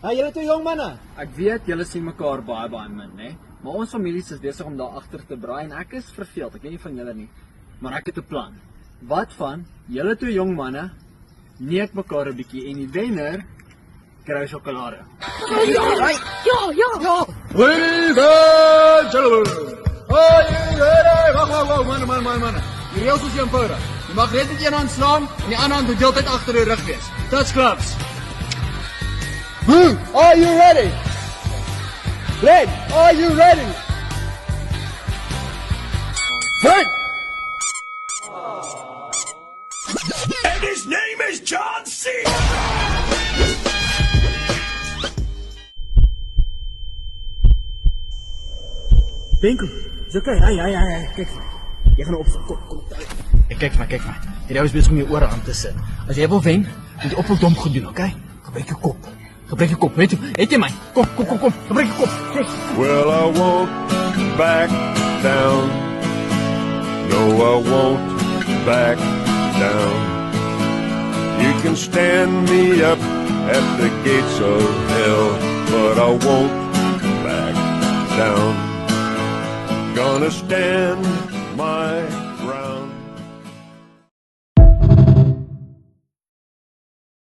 Julle twee jong manne. Ek weet julle sien mekaar baie min, né? Maar ons families is besig om daar agter te braai en ek is verveeld. Ek weet nie van julle nie, maar ek het 'n plan. Wat van julle twee jong manne neek mekaar 'n bietjie en die wenner kry sjokolade. Ja. Ladies and gentlemen. Are you ready? Wag, man. Die reëls is eenvoudig. Jy mag net met een hand slaan en die ander hand moet heeltyd agter die rug wees. Touch gloves. Are you ready? Glenn, are you ready? Fight! And his name is John C. Bingo, is oké. Ja, kijk. Jy gaan opstaan. Kom. Kyk maar. Hierdie ou is besig om jou ore aan te sit. As jy wil wen, moet jy op 'n dom gedoen, oké? Gebruik jou kop. Weet jy my? Kom. Gebruik jou kop. Kijk. Well, I won't back down. No, I won't back down. You can stand me up at the gates of hell, but I won't back down. Gonna stand my ground.